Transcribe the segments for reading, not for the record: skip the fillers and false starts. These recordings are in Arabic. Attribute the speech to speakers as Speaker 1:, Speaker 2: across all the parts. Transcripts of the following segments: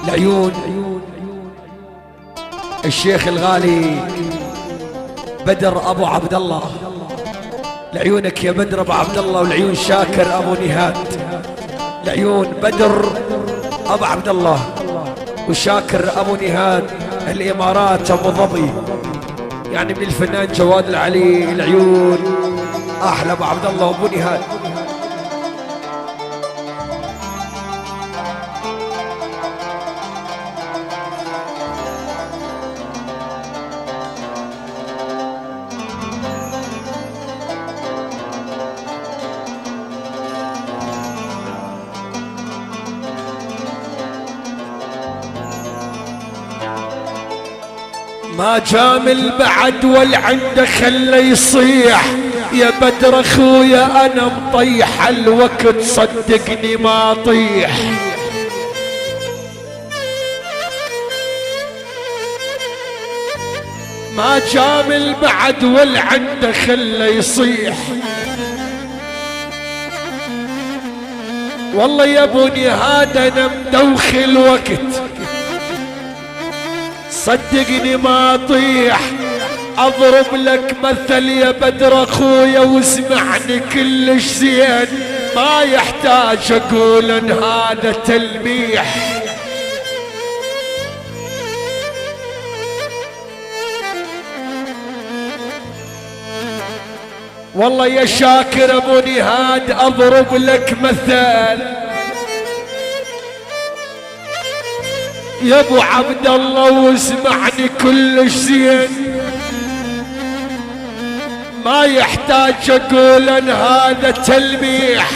Speaker 1: العيون الشيخ الغالي بدر ابو عبد الله، لعيونك يا بدر ابو عبد الله، والعيون شاكر ابو نهاد، العيون بدر ابو عبد الله وشاكر ابو نهاد، الامارات ابو ظبي، يعني من الفنان جواد العلي، العيون احلى ابو عبد الله وابو نهاد. ما جامل بعد والعنده خله يصيح، يا بدر اخويا انا مطيح الوقت صدقني ما اطيح. ما جامل بعد والعنده خله يصيح، والله يا ابو نهاد انا مدوخ الوقت صدقني ما اطيح. اضرب لك مثل يا بدر اخويا واسمعني كلش زين، ما يحتاج اقول ان هذا تلميح. والله يا شاكر ابو نهاد اضرب لك مثل يا ابو عبد الله واسمعني كلش زين، ما يحتاج اقول ان هذا تلميح.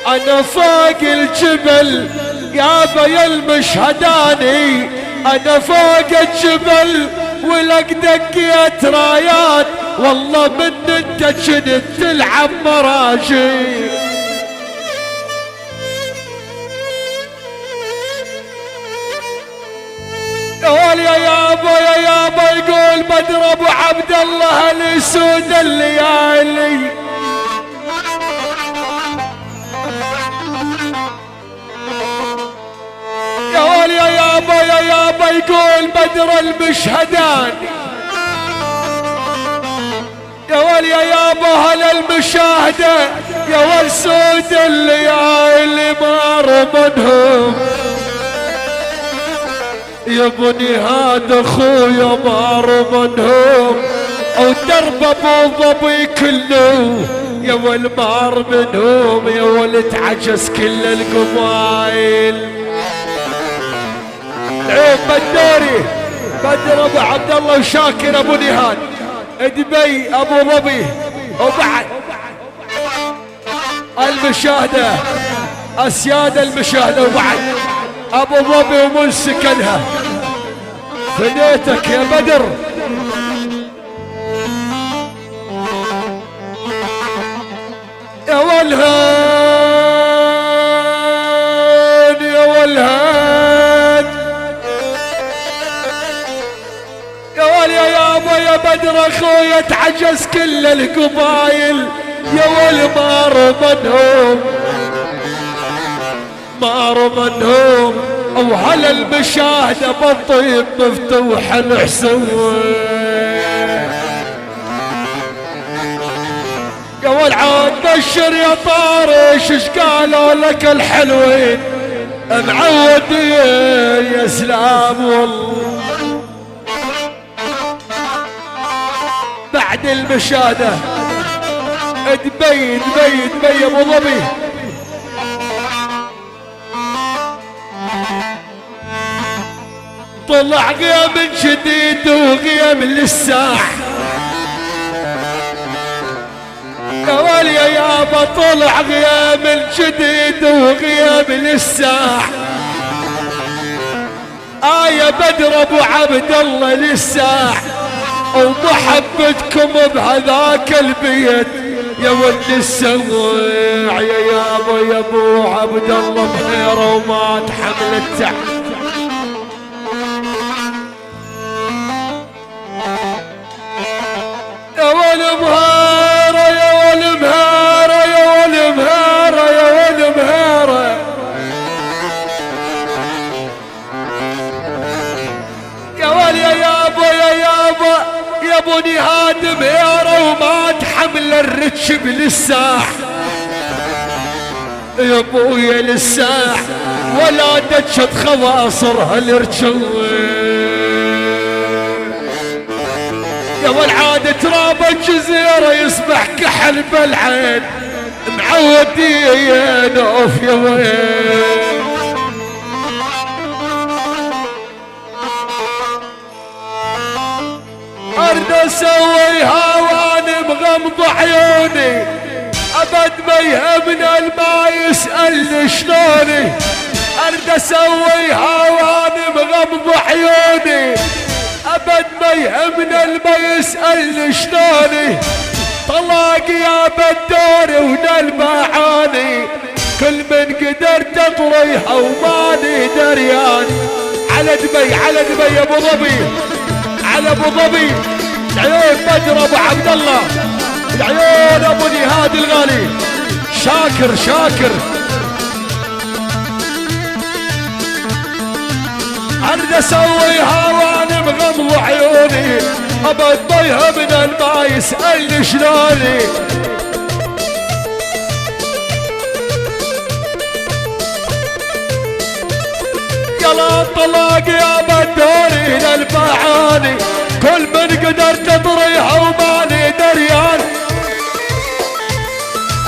Speaker 1: انا فوق الجبل يابا يا المشهداني، انا فوق الجبل ولك دقيت رايات، والله من انت كنت تلعب مراجي. يقول يا يابا يقول بدر ابو عبد الله الاسود الليالي، يقول يا يابا يقول بدر المشهداني، يقول يا يابا هلا المشاهده يا والسود الليالي ما رمنهم. يا بني هذا اخويا ما رمنهم، او درب ابو ظبي كله يا ول ما رمنهم، يا ول تعجز كل القبايل. العيون بدوري بدر ابو عبد الله وشاكر ابو نهاد، دبي ابو ظبي، وبعد المشاهده اسياد المشاهده، وبعد ابو ظبي ومن سكنها. فديتك يا بدر يا والهان يا والهان، يا ول يا يابا يا بدر اخويا تعجز كل القبايل، يا ول ما رمنهم ما رمنهم، او هلا المشاهده بالطيب مفتوح الحسوه. يا والعود بشر يا طارش ايش قالوا لك الحلوين، معودين يا سلام والله. بعد المشاهده دبي ابو ظبي، طلع غيام جديد وغيام للساح. يا ولي يا يابا طلع غيام جديد وغيام للساح. يا بدر ابو عبد الله للساح، ومحبتكم بهذاك البيت يا ولد السواع. يا يابا يا ابو عبد الله بحيره وما تحمل التعب. يا والمهارة يا والمهارة يا والمهارة يا والمهارة ابو نهاد ميرة وما تحمل الركب للساح يا ابويا للساح ولا دجت خواصرها الرجوة يا والعادة تراب الجزيرة يصبح كحل بالعين معودين اوف يا وين ارد اسويها وانا مغمض عيوني ابد ما يهمنا الماء يسألني شلوني ارد اسويها وانا مغمض عيوني ابد ما يهمنا الماء يسألني شلوني طلاق يا بدوري ونالمعاني كل من قدرت اطريها وماني دريان على دبي على دبي يا ابو ظبي على ابو ظبي العيون بدر ابو عبد الله العيون ابو نهاد الغالي شاكر شاكر ارد اسويها وانا مغمض عيوني ابد ما يهمنا الماء يسألني شلوني يلا طلاق يا بدوري للمعاني كل من قدرت اطريها وماني دريان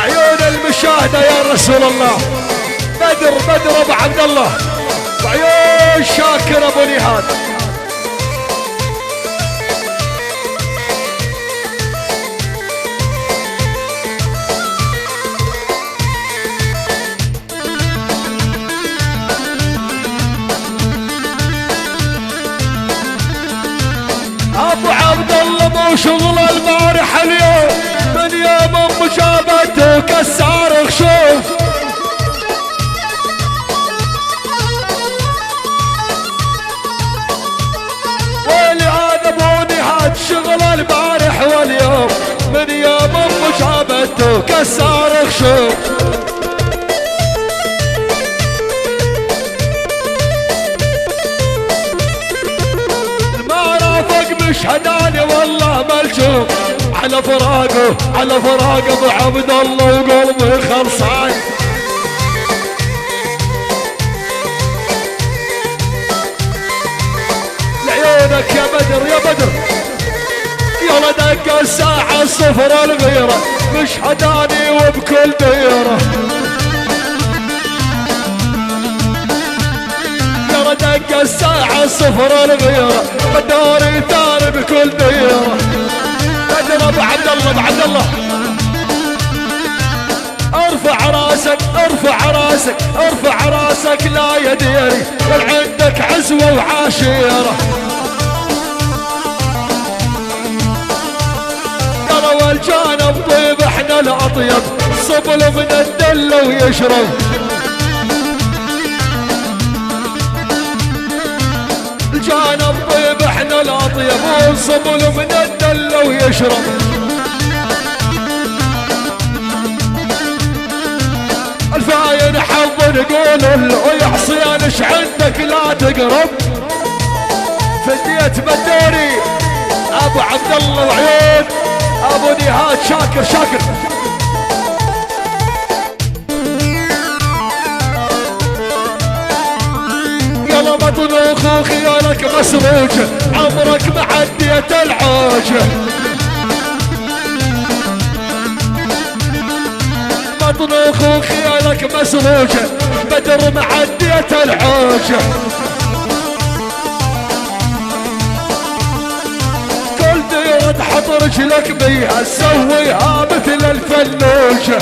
Speaker 1: عيون المشاهدة يا رسول الله بدر ابو عبد الله وعيون شاكر ابو نهاد ابو عبد الله مو شغل البارح اليوم من يوم ام جابته كسار خشوف ويلي هذا ابو نهاد شغل البارح واليوم من يوم ام جابته كسار خشوف مش هداني والله ملجوم على فراقه ابو عبد الله وقلبي خلصان لعيونك يا بدر يا بدر يلا دق الساعة صفر الغيرة مش هداني وبكل ديرة دق الساعة صفر الغيرة بدوري ثاني بكل ديرة بدر ابو عبد الله ابو عبد الله ارفع راسك ارفع راسك ارفع راسك لا يديري بل عندك عزوة وعاشيرة ترى والجانب طيب احنا الاطيب صبل من الدلة ويشرب الجانب طيب احنا الاطيب والصبل من الدلة ويشرب الفاين حظ نقول له يا حصيان ايش عندك لا تقرب فديت بدوري ابو عبد الله وعيون ابو نهاد شاكر يلا مطنوخ وخيالك مسروجه عمرك معديت العوجه مطنوخ وخيالك مسروجه بدر معديت العوجه كل ديره تحط رجلك بيها تسويها مثل الفلوجه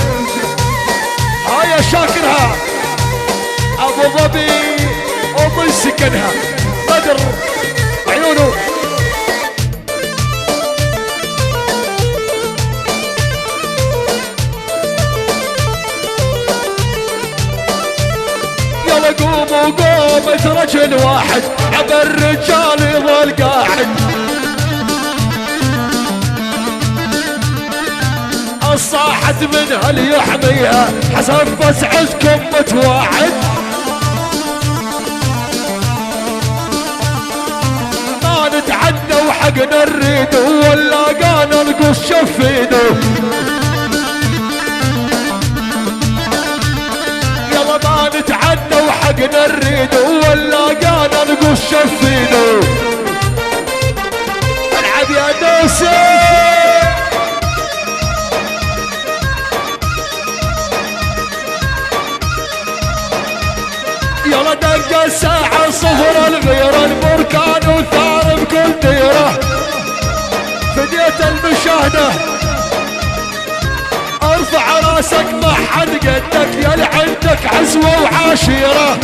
Speaker 1: هاي شاكرها ابو ظبي ومن سكنها بدر عيونه يلا قوموا قومة رجل واحد عبر الرجال يظل قاعد الصاحت منها اللي يحميها حسب فسعتكم متواعد نتعدى وحق وحقنا نريد ولا قانا نقص شفيده يلا ما نتعدى وحقنا نريد ولا قانا نقص شفيده العب يا دوسي يلا دق الساعة صفر الغيرة البركان وثار بكل ديرة فديت المشاهدة ارفع راسك ما حد قدك يا عندك عزوة وعاشيرة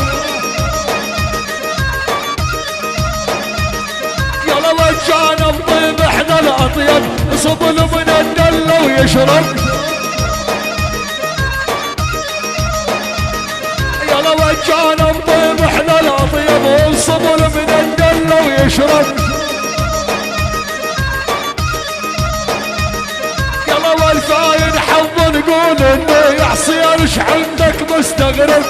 Speaker 1: يلا وجانا بطيب احنا الاطيب صبل من الدل ويشرب يلا وجانا بطيب احنا الاطيب وصبل من الدل ويشرب يلا والفاين حظ نقول انه يعصي ايش عندك مستغرب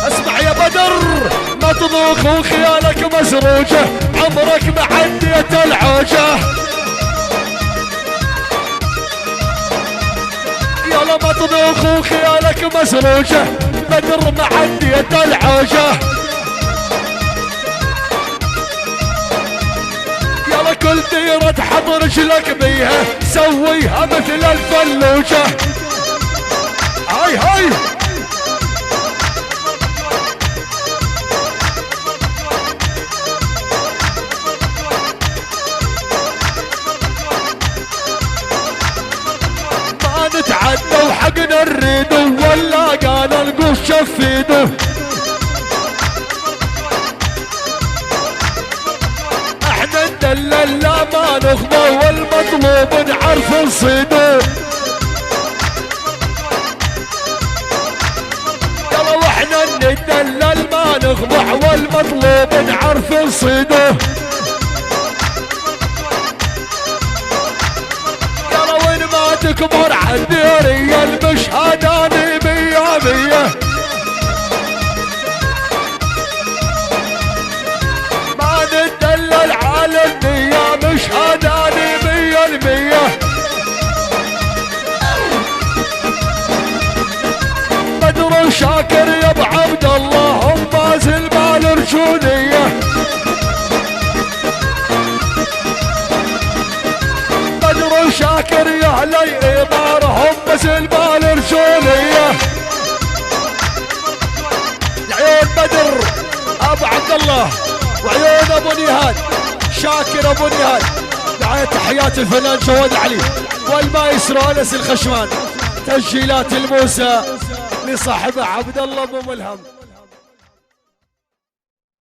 Speaker 1: اسمع يا بدر ما تضوخ وخيالك مسروجه عمرك معديت العوجه يلا ما تضوخ وخيالك مسروجه بدر معديت العوجه يلا كل ديره تحط رجلك بيها سويها مثل الفلوجه هاي هاي نتعدى وحقنا نريده ولا قانا نقول شفيده احنا ندلل لا ما نخضع والمطلوب نعرف نصيده يلا واحنا ندلل ما نخضع والمطلوب نعرف نصيده تكبر عالديرية المشهداني مية مية ما نتدلل على النية مشهداني مية المية بدر شاكر يا ابو عبد الله هم بازل بالرجولية شاكر يا علي إمارهم بس البال رجولية العيون بدر أبو عبد الله وعيون أبو نهاد شاكر أبو نهاد دعاية تحيات الفنان جواد علي والمايسترو أنس الخشمان تسجيلات الموسى لصاحبه عبد الله أبو ملهم.